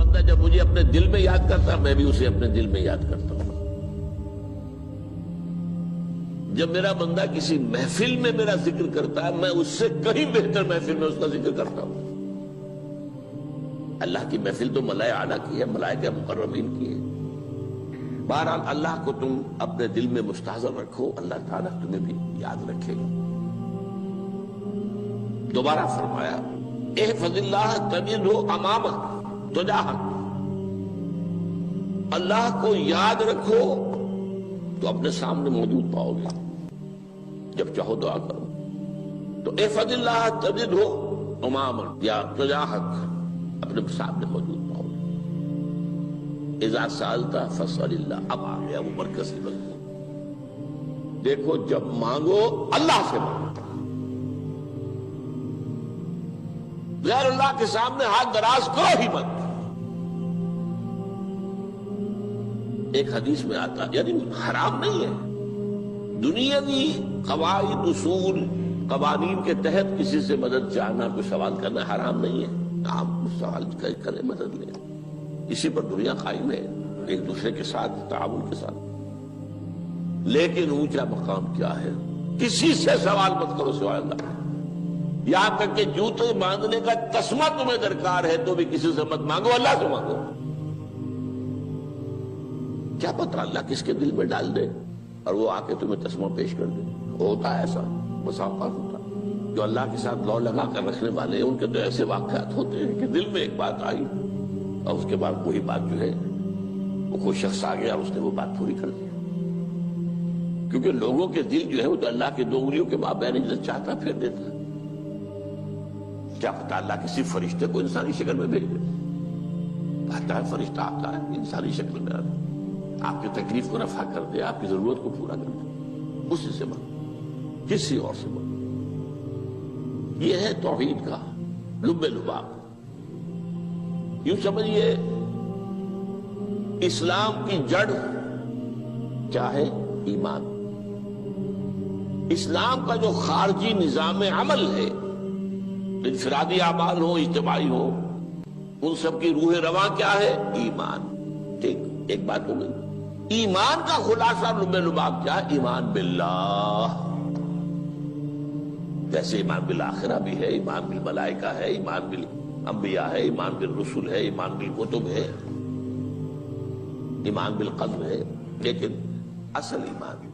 بندہ جب مجھے اپنے دل میں یاد کرتا ہے میں بھی اسے اپنے دل میں یاد کرتا ہوں. جب میرا بندہ کسی محفل میں میرا ذکر کرتا ہے میں اس سے کہیں بہتر محفل میں اس کا ذکر کرتا ہوں. اللہ کی محفل تو ملائے اعلیٰ کی ہے، ملائکہ مقربین کی ہے. بہرحال اللہ کو تم اپنے دل میں مستحضر رکھو، اللہ تعالیٰ تمہیں بھی یاد رکھے گا. دوبارہ فرمایا احفظ اللہ تجدہ امامک تجاہک. اللہ کو یاد رکھو تو اپنے سامنے موجود پاؤ گے. جب چاہو دعا کرو تو احفظ اللہ تجدہ امامک یا تجاہک، اپنے سامنے موجود پاؤ گے. اذا سألت فاسأل اللہ. اب آ گیا وہ مرکزی مضمون. دیکھو جب مانگو اللہ سے مانگو، غیر اللہ کے سامنے ہاتھ دراز کرو ہی مت. ایک حدیث میں آتا یعنی حرام نہیں ہے، دنیاوی قواعد اصول قوانین کے تحت کسی سے مدد چاہنا، کوئی سوال کرنا حرام نہیں ہے. آپ سوال کریں، مدد لیں، اسی پر دنیا قائم ہے، ایک دوسرے کے ساتھ تعاون کے ساتھ. لیکن اونچا مقام کیا ہے؟ کسی سے سوال مت کرو سوائے اللہ. یہاں تک کہ جوتے باندھنے کا تسمہ تمہیں درکار ہے تو بھی کسی سے مت مانگو، اللہ سے مانگو. کیا پتہ اللہ کس کے دل میں ڈال دے اور وہ آ کے تمہیں تسمہ پیش کر دے. ہوتا ہے ایسا، مساوات ہوتا ہے. جو اللہ کے ساتھ لو لگا کر رکھنے والے ہیں ان کے تو ایسے واقعات ہوتے ہیں کہ دل میں ایک بات آئی اور اس کے بعد وہی بات جو ہے وہ کوئی شخص آ گیا اور اس نے وہ بات پوری کر دی. کیونکہ لوگوں کے دل جو ہے وہ تو اللہ کے دو انگلیوں کے مابین جو چاہتا پھیر دیتا ہے. کیا پتہ اللہ کسی فرشتے کو انسانی شکل میں بھیج دے. آتا ہے فرشتہ، آتا ہے انسانی شکل میں، آپ کی تکلیف کو رفع کر دے، آپ کی ضرورت کو پورا کر دے. اسی سے مانگو، کسی اور سے مانگو. یہ ہے توحید کا لب لباب. یوں سمجھیے اسلام کی جڑ کیا ہے؟ ایمان. اسلام کا جو خارجی نظام عمل ہے، انفرادی اعمال ہو اجتماعی ہو، ان سب کی روح رواں کیا ہے؟ ایمان. ٹھیک، ایک بات ہو گئی. ایمان کا خلاصہ لب لباب کیا ہے؟ ایمان باللہ. جیسے ایمان بالآخرہ بھی ہے، ایمان بالملائکہ ہے، ایمان بالانبیاء ہے، ایمان بالرسل ہے، ایمان بالکتب ہے، ایمان بالقلب ہے. لیکن اصل ایمان،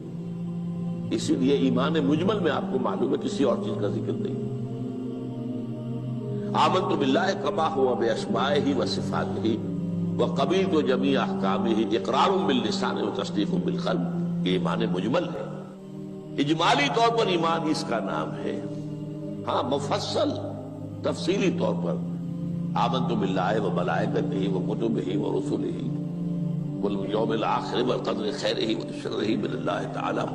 اسی لیے ایمان مجمل میں آپ کو معلوم ہے کسی اور چیز کا ذکر نہیں. آمنت باللہ کما ہوا باسمائہ وصفاتہ وقبلت جمیع احکامہ اقرار باللسان وتصدیق بالقلب. یہ ایمان مجمل ہے. اجمالی طور پر ایمان اس کا نام ہے. ہاں مفصل تفصیلی طور پر آمنت باللہ وملائکتہ وکتبہ ورسلہ والیوم الآخر والقدر خیرہ وشرہ من اللہ تعالی.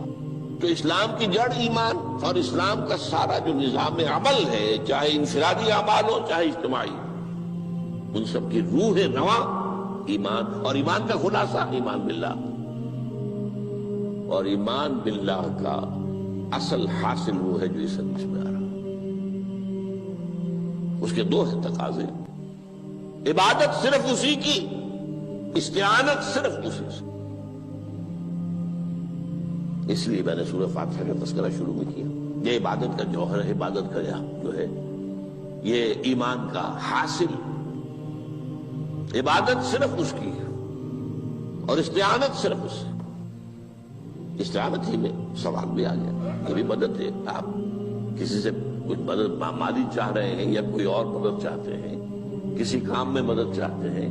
تو اسلام کی جڑ ایمان، اور اسلام کا سارا جو نظام عمل ہے، چاہے انفرادی اعمال ہو چاہے اجتماعی، ان سب کی روح رواں ایمان. اور ایمان کا خلاصہ ایمان باللہ. اور ایمان باللہ کا اصل حاصل وہ ہے جو اس حدیث میں آ رہا. اس کے دو ہیں تقاضے. عبادت صرف اسی کی، استعانت صرف اسی سے. اس لیے میں نے سورہ فاتحہ کا تذکرہ شروع میں کیا. یہ عبادت کا جوہر ہے، عبادت کا جو ہے یہ ایمان کا حاصل. عبادت صرف اس کی ہے اور استعانت صرف اس سے. استعانت ہی میں سوال بھی آ گیا، یہ بھی مدد ہے. آپ کسی سے کچھ مدد مالی چاہ رہے ہیں یا کوئی اور مدد چاہتے ہیں، کسی کام میں مدد چاہتے ہیں،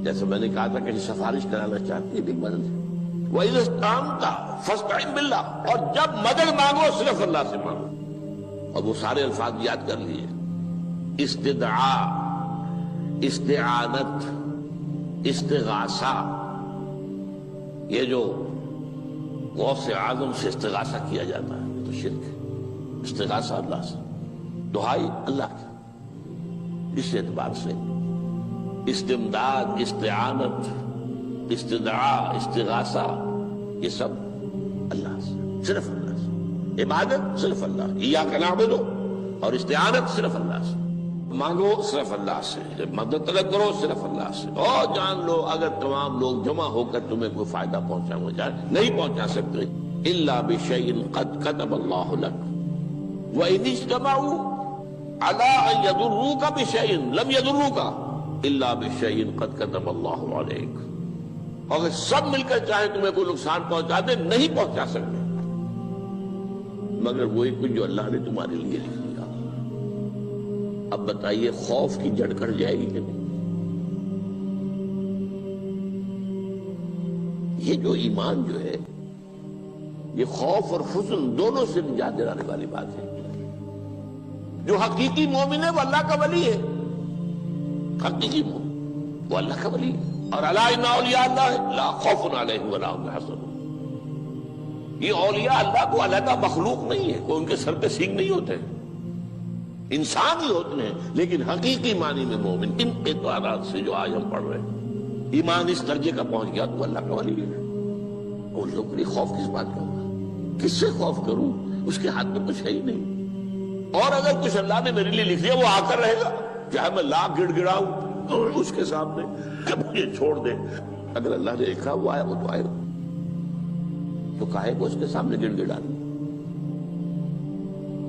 جیسے میں نے کہا تھا کہ سفارش کرانا چاہتے ہیں، بھی مدد ہے. وَإِذَا اسْتَعَنْتَ فَاسْتَعِنْ بِاللَّهِ. اور جب مدد مانگو صرف اللہ سے مانگو. اور وہ سارے الفاظ یاد کر لیے: استدعاء، استعانت، استغاثہ. یہ جو غوث اعظم سے استغاثہ کیا جاتا ہے یہ تو شرک ہے. استغاثہ اللہ سے، دعائی اللہ کی. اس اعتبار سے استمداد، استعانت، استدعاء، استغاثہ، یہ سب اللہ سے، صرف اللہ سے. عبادت صرف اللہ، ایاک نعبد، اور استعانت صرف اللہ سے. مانگو صرف اللہ سے، جب مدد طلب کرو صرف اللہ سے، اور جان لو اگر تمام لوگ جمع ہو کر تمہیں کوئی فائدہ پہنچانا جائے نہیں پہنچا سکتے، الا بشیء قد کتب اللہ لک وان اجتمعوا علی ان یضروک بشیء لم یضروک الا بشیء قد کتب اللہ علیک، اگر سب مل کر چاہے تمہیں کوئی نقصان پہنچا دے نہیں پہنچا سکتے مگر وہی کچھ جو اللہ نے تمہارے لیے لکھ دیا۔ اب بتائیے خوف کی جڑ کٹ جائے گی کہ نہیں؟ یہ جو ایمان جو ہے یہ خوف اور حزن دونوں سے نجات دلانے والی بات ہے۔ جو حقیقی مومن ہے وہ اللہ کا ولی ہے، حقیقی مومن وہ اللہ کا ولی ہے، اور الا ان اولیاء اللہ لا خوف علیہم ولا هم يحزنون۔ یہ اولیاء اللہ کو علیحدہ مخلوق نہیں ہے، کوئی ان کے سر پہ سینگ نہیں ہوتے، انسان ہی ہوتے ہیں، لیکن حقیقی معنی میں مومن ان اعتبارات سے جو آج ہم پڑھ رہے ہیں ایمان اس درجے کا پہنچ گیا تو اللہ کا ولی ہے۔ اور لوگوں کے لیے خوف کس بات کا ہوگا؟ کس سے خوف کروں؟ اس کے ہاتھ میں کچھ ہے ہی نہیں، اور اگر کچھ اللہ نے میرے لیے لکھ دیا وہ آ کر رہے گا، چاہے میں لاکھ گڑ گڑاؤں اس کے سامنے کہ مجھے چھوڑ دے، اگر اللہ نے لکھا وہ آیا وہ تو آئے گا، تو کاہے کو اس کے سامنے گڑ گڑانا،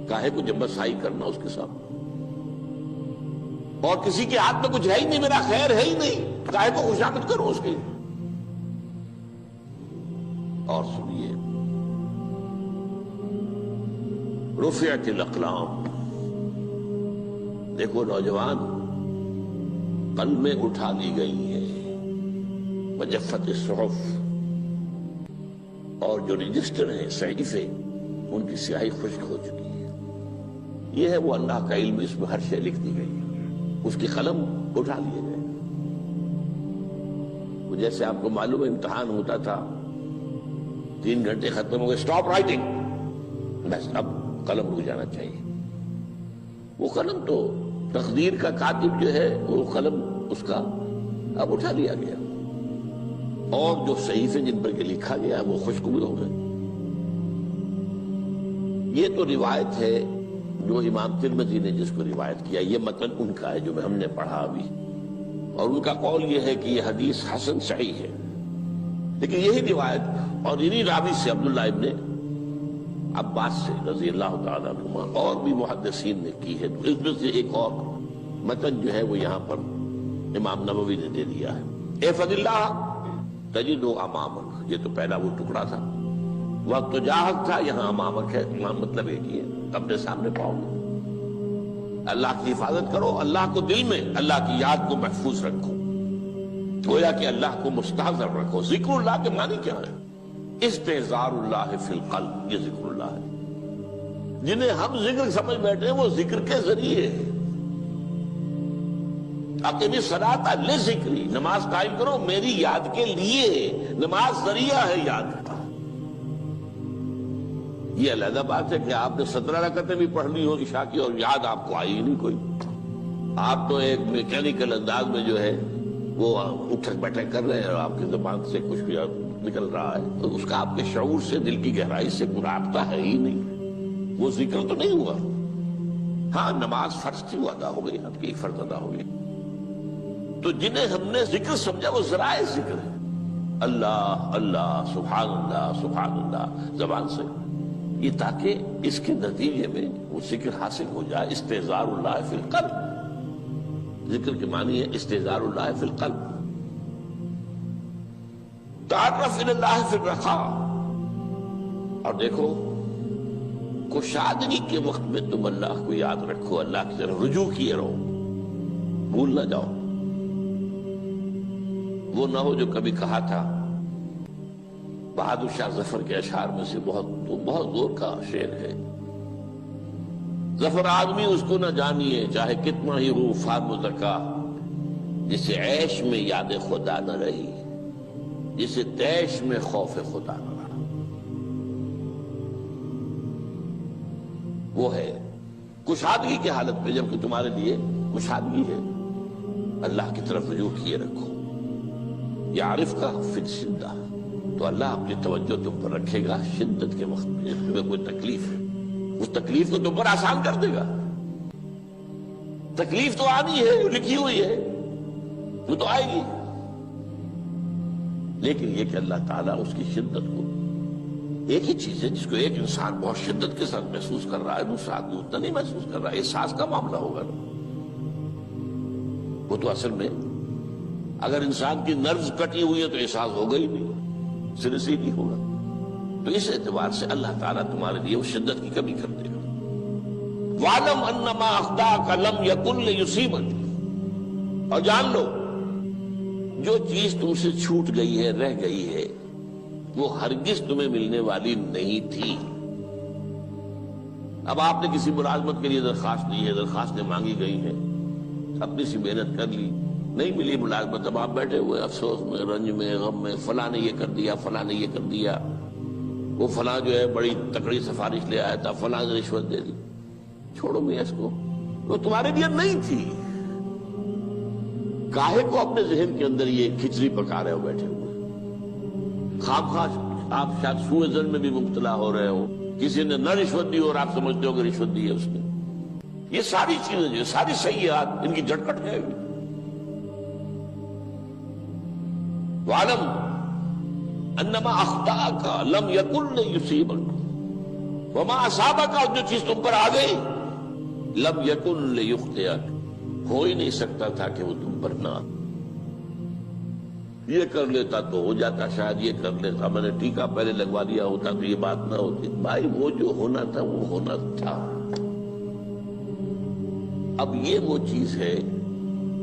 کاہے کو جبرسائی کرنا اس کے سامنے، اور کسی کے ہاتھ میں کچھ ہے ہی نہیں، میرا خیر ہے ہی نہیں، کاہے کو خوشامد کرو اس کی۔ اور سنیے، رفعت الاقلام، دیکھو نوجوان، قلمیں اٹھا لی گئی ہیں، وجفت الصحف، اور جو رجسٹر ہیں صحیفے ان کی سیاہی خشک ہو چکی ہے۔ یہ ہے وہ اللہ کا علم، اس میں ہر شے لکھ دی گئی ہے، اس کی قلم اٹھا لیے گئے۔ جیسے آپ کو معلوم ہے امتحان ہوتا تھا، 3 گھنٹے ختم ہو گئے، اسٹاپ رائٹنگ، بس اب قلم رک جانا چاہیے۔ وہ قلم تو تقدیر کا کاتب جو ہے وہ قلم اس کا اب اٹھا لیا گیا، اور جو صحیفے جن پر کے لکھا گیا وہ خشک بھی ہو گئے۔ یہ تو روایت ہے جو امام ترمذی نے جس کو روایت کیا، یہ متن ان کا ہے جو ہم نے پڑھا ابھی، اور ان کا قول یہ ہے کہ یہ حدیث حسن صحیح ہے، لیکن یہی روایت اور انہی راوی سے عبداللہ ابن عباس سے رضی اللہ تعالیٰ عنہما اور بھی محدثین نے کی ہے، تو اس میں سے ایک اور متن جو ہے وہ یہاں پر امام نووی نے دے دیا ہے۔ احفظ اللہ تجدہ امامک، یہ تو پہلا وہ ٹکڑا تھا، وقت تو جاہک تھا، یہاں امامک ہے، امام مطلب ایک ہی ہے، اپنے سامنے پاؤ گے۔ اللہ کی حفاظت کرو، اللہ کو دل میں، اللہ کی یاد کو محفوظ رکھو، گویا کہ اللہ کو مستحضر رکھو۔ ذکر اللہ کے معنی کیا ہے؟ استحضار اللہ فی القلب، یہ ذکر اللہ ہے۔ جنہیں ہم ذکر سمجھ بیٹھے ہیں وہ ذکر کے ذریعے ہے۔ اقیم الصلاۃ لذکری، نماز قائم کرو میری یاد کے لیے، نماز ذریعہ ہے یاد کا۔ یہ علیحدہ بات ہے کہ آپ نے 17 رکعتیں بھی پڑھ لی ہو عشاء کی اور یاد آپ کو آئی ہی نہیں کوئی، آپ تو ایک میکینیکل انداز میں جو ہے وہ اٹھک بیٹھک کر رہے ہیں اور آپ کی زبان سے کچھ بھی نکل رہا ہے، تو اس کا آپ کے شعور سے، دل کی گہرائی سے کوئی رابطہ ہے ہی نہیں، وہ ذکر تو نہیں ہوا۔ ہاں نماز فرض تھی وہ ادا ہو گئی، آپ کی ایک فرض ادا ہو گئی۔ تو جنہیں ہم نے ذکر سمجھا وہ ذرائع ذکر ہے، اللہ اللہ سبحان اللہ سبحان اللہ زبان سے، یہ تاکہ اس کے نتیجے میں وہ ذکر حاصل ہو جائے۔ استحضار اللہ فی القلب، ذکر کے معنی ہے استحضار اللہ فی القلب۔ تعرف الی اللہ فی الرخاء، اور دیکھو کشادگی کے وقت میں تم اللہ کو یاد رکھو، اللہ کی طرف رجوع کیے رہو، بھول نہ جاؤ۔ وہ نہ ہو جو کبھی کہا تھا، بہادر شاہ ظفر کے اشعار میں سے بہت زور کا شعر ہے، ظفر آدمی اس کو نہ جانیے چاہے کتنا ہی رو فارم زکا، جسے عیش میں یاد خدا نہ رہی، جسے تیش میں خوف خدا نہ رہا۔ وہ ہے کشادگی کی حالت میں، جبکہ تمہارے لیے کشادگی ہے، اللہ کی طرف رجوع کیے رکھو۔ یعرف کا فی الشدہ، تو اللہ اپنی توجہ تم پر رکھے گا شدت کے وقت میں، جب تمہیں کوئی تکلیف ہے اس تکلیف کو تم پر آسان کر دے گا۔ تکلیف تو آنی ہے، لکھی ہوئی ہے، وہ تو آئے گی، لیکن یہ کہ اللہ تعالیٰ اس کی شدت کو، ایک ہی چیز ہے جس کو ایک انسان بہت شدت کے ساتھ محسوس کر رہا ہے، دوسرا آدمی اتنا نہیں محسوس کر رہا ہے، احساس کا معاملہ ہوگا نا۔ وہ تو اصل میں اگر انسان کی نروز کٹی ہوئی ہے تو احساس ہوگا ہی نہیں، سرے سے ہی نہیں ہوگا۔ تو اس اعتبار سے اللہ تعالیٰ تمہارے لیے وہ شدت کی کمی کر دے گا۔ وَعْلَمْ أَنَّمَا أَخْطَأَكَ لَمْ يَكُنْ لِيُصِيبَكَ، اور جان لو جو چیز تم سے چھوٹ گئی ہے، رہ گئی ہے، وہ ہرگز تمہیں ملنے والی نہیں تھی۔ اب آپ نے کسی ملازمت کے لیے درخواست دی ہے، درخواستیں مانگی گئی ہیں، اپنی سی محنت کر لی، نہیں ملی ملازمت، اب آپ بیٹھے ہوئے افسوس میں، رنج میں، غم میں، فلاں نے یہ کر دیا، فلاں نے یہ کر دیا، وہ فلاں جو ہے بڑی تکڑی سفارش لے آیا تھا، فلاں نے رشوت دے دی۔ چھوڑو میاں اس کو، وہ تمہارے لیے نہیں تھی۔ کاہے کو اپنے ذہن کے اندر یہ کھچڑی پکا رہے ہو بیٹھے ہوئے؟ خواہ آپ شاید سوء ظن میں بھی مبتلا ہو رہے ہو، کسی نے نہ رشوت دی اور آپ سمجھتے ہو کہ رشوت دی ہے اس نے۔ یہ ساری چیزیں جو ساری سیئات، ان کی جڑ کٹ جائے گی۔ وَعْلَمْ أَنَّمَا أَخْطَأَكَ لَمْ يَكُنْ لِيُصِيبَكَ وَمَا أَصَابَكَ، جو چیز تم پر آ گئی، لَمْ يَكُنْ لِيُخْطِئَكَ، ہو ہی نہیں سکتا تھا کہ وہ تم پر نہ آ۔ یہ کر لیتا تو ہو جاتا، شاید یہ کر لیتا، میں نے ٹیکا پہلے لگوا دیا ہوتا تو یہ بات نہ ہوتی۔ بھائی وہ جو ہونا تھا وہ ہونا تھا۔ اب یہ وہ چیز ہے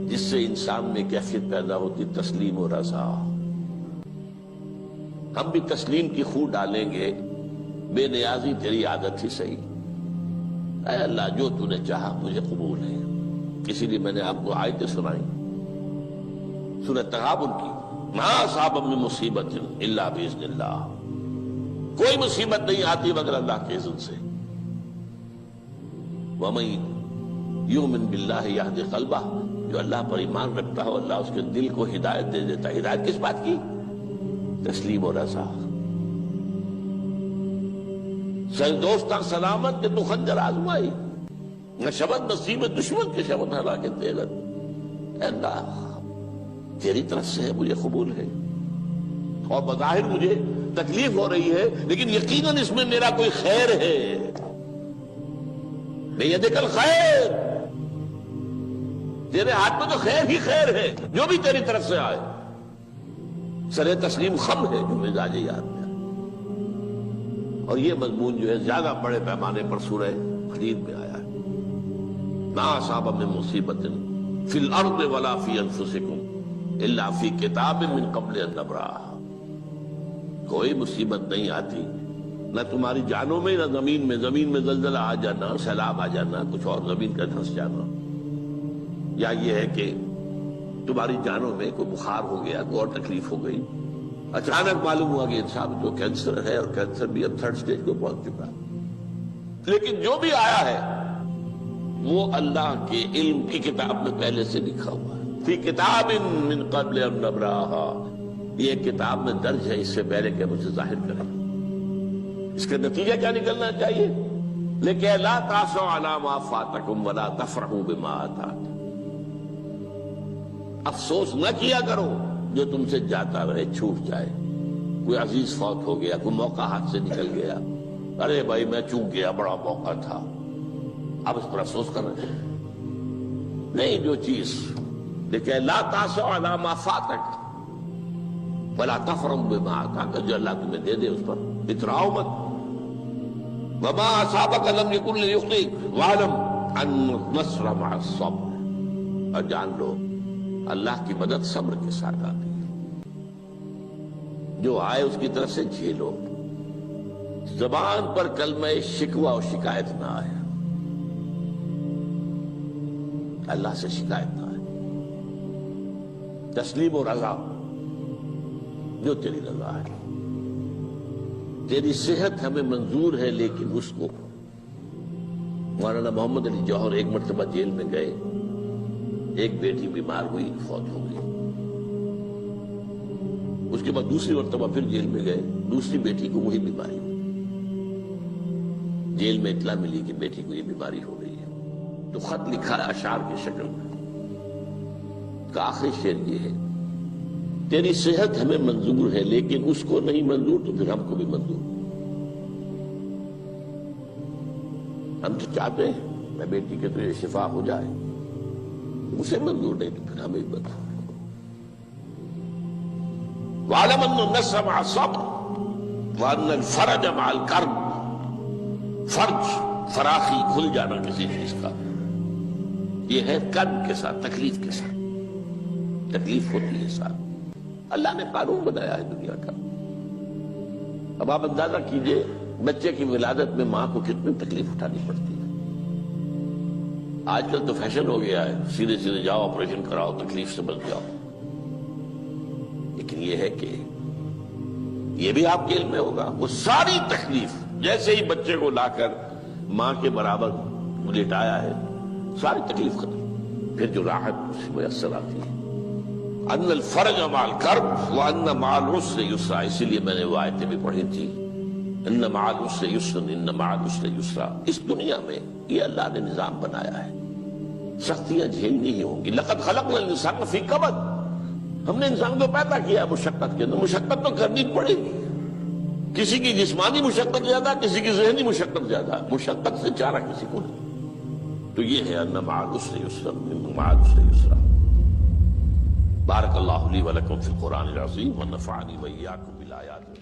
جس سے انسان میں کیفیت پیدا ہوتی، تسلیم و رضا۔ ہم بھی تسلیم کی خو ڈالیں گے، بے نیازی تیری عادت ہی صحیح، اے اللہ جو تو نے چاہا مجھے قبول ہے۔ اسی لیے میں نے آپ کو آیتیں سنائی سورہ تغابن کی، ما اصاب من مصیبت الا باذن اللہ، کوئی مصیبت نہیں آتی مگر اللہ کے اذن سے۔ وَمَن یؤمن باللہ یہد قلبہ، جو اللہ پر ایمان رکھتا ہو اللہ اس کے دل کو ہدایت دے دیتا ہے۔ ہدایت کس بات کی؟ تسلیم و رضا۔ دوستاں سلامت کہ تو خنجر آزمائی، نہ شبد نصیب دشمن کے شبد ہلاکت دیغت۔ اے اللہ تیری طرف سے ہے، مجھے قبول ہے، اور بظاہر مجھے تکلیف ہو رہی ہے لیکن یقیناً اس میں میرا کوئی خیر ہے۔ بیدک الخیر، تیرے ہاتھ میں تو خیر ہی خیر ہے، جو بھی تیری طرف سے آئے۔ سر تسلیم خم ہے جو مزاج یاد میں، اور یہ مضمون جو ہے زیادہ بڑے پیمانے پر سورہ حدید میں آیا ہے۔ ما اصاب من مصیبت فی الارض ولا فی انفسکم الا فی کتاب من قبل ان نبرأہا، کوئی مصیبت نہیں آتی نہ تمہاری جانوں میں نہ زمین میں، زمین میں زلزلہ آ جانا، سیلاب آ جانا، کچھ اور زمین کا دھنس جانا، یا یہ ہے کہ تمہاری جانوں میں کوئی بخار ہو گیا، کوئی اور تکلیف ہو گئی، اچانک معلوم ہوا کہ انسان تو کینسر ہے، اور کینسر بھی اب 3rd سٹیج کو پہنچ چکا ہے، لیکن جو بھی آیا ہے وہ اللہ کے علم کی کتاب میں پہلے سے لکھا ہوا ہے۔ فی کتاب من قبل ان نبرأہا، یہ کتاب میں درج ہے اس سے پہلے کہ مجھے ظاہر کریں۔ اس کا نتیجہ کیا نکلنا چاہیے؟ لیکن لا تاسوا علی ما فاتکم ولا تفرحوا بما آتاکم، افسوس نہ کیا کرو جو تم سے جاتا رہے، چھوٹ جائے، کوئی عزیز فوت ہو گیا، کوئی موقع ہاتھ سے نکل گیا، ارے بھائی میں چوک گیا، بڑا موقع تھا، اب اس پر افسوس کر رہے ہیں۔ نہیں، جو چیز لیکن لا تاسوا علی ما فاتک ولا تفرحوا بما آتاک، جو اللہ تمہیں دے دے اس پر اتراؤ مت۔ وما اصابک لم یکن لیخطئک واعلم ان النصر مع الصبر، اور جان لو اللہ کی مدد صبر کے ساتھ آتی ہے، جو آئے اس کی طرف سے جھیلو، زبان پر کلمہ شکوہ اور شکایت نہ آئے، اللہ سے شکایت نہ آئے، تسلیم و رضا، جو تیری رضا ہے۔ تیری صحت ہمیں منظور ہے لیکن اس کو، مولانا محمد علی جوہر ایک مرتبہ جیل میں گئے، ایک بیٹی بیمار ہوئی، فوت ہو گئی، اس کے بعد دوسری مرتبہ پھر جیل میں گئے، دوسری بیٹی کو وہی بیماری ہوئی، جیل میں اطلاع ملی کہ بیٹی کو یہ بیماری ہو گئی ہے، تو خط لکھا ہے اشعار کی شکل میں. کا آخری شعر یہ ہے: تیری صحت ہمیں منظور ہے لیکن اس کو نہیں منظور تو پھر ہم کو بھی منظور. ہم تو چاہتے ہیں میں بیٹی کے تجھے شفا ہو جائے، اسے منظور نہیں تو پھر ہمیں بھی منظور. وَعَلَمَ أَنَّ النَّصْرَ مَعَ الصَّبْرِ وَأَنَّ الْفَرَجَ مَعَ الْكَرْبِ. فرج، فراخی، کھل جانا کسی چیز کا، یہ ہے کرب کے ساتھ، تکلیف کے ساتھ. تکلیف ہوتی ہے ساتھ. اللہ نے قانون بنایا ہے دنیا کا. اب آپ اندازہ کیجئے بچے کی ولادت میں ماں کو کتنی تکلیف اٹھانی پڑتی ہے. آج کل تو فیشن ہو گیا ہے، سیدھے سیدھے جاؤ، آپریشن کراؤ، تکلیف سے بچ جاؤ. لیکن یہ ہے کہ یہ بھی آپ کے علم میں ہوگا، وہ ساری تکلیف جیسے ہی بچے کو لا کر ماں کے برابر لٹایا ہے، ساری تکلیف ختم. پھر جو راحت اس میں میسر آتی ہے. ان الفرج مع الکرب وان مع العسر یسرا. اسی لیے میں نے وہ آیتیں بھی پڑھی تھی، ان مع العسر یسرا، ان مع العسر یسرا. اس دنیا میں یہ اللہ نے نظام بنایا ہے، سختیاں جھیلنی ہی ہوں گی. لقد خلقنا الانسان فی کبد. ہم نے انسان کو پیدا کیا مشقت کے اندر، مشقت تو کرنی پڑے گی. کسی کی جسمانی مشقت زیادہ، کسی کی ذہنی مشقت زیادہ، مشقت سے چارہ کسی کو نہیں. تو یہ ہے ان مع العسر یسرا، ان مع العسر یسرا. بارک اللہ لی ولکم فی القرآن العظیم ونفعنی وإیاکم بالآیات.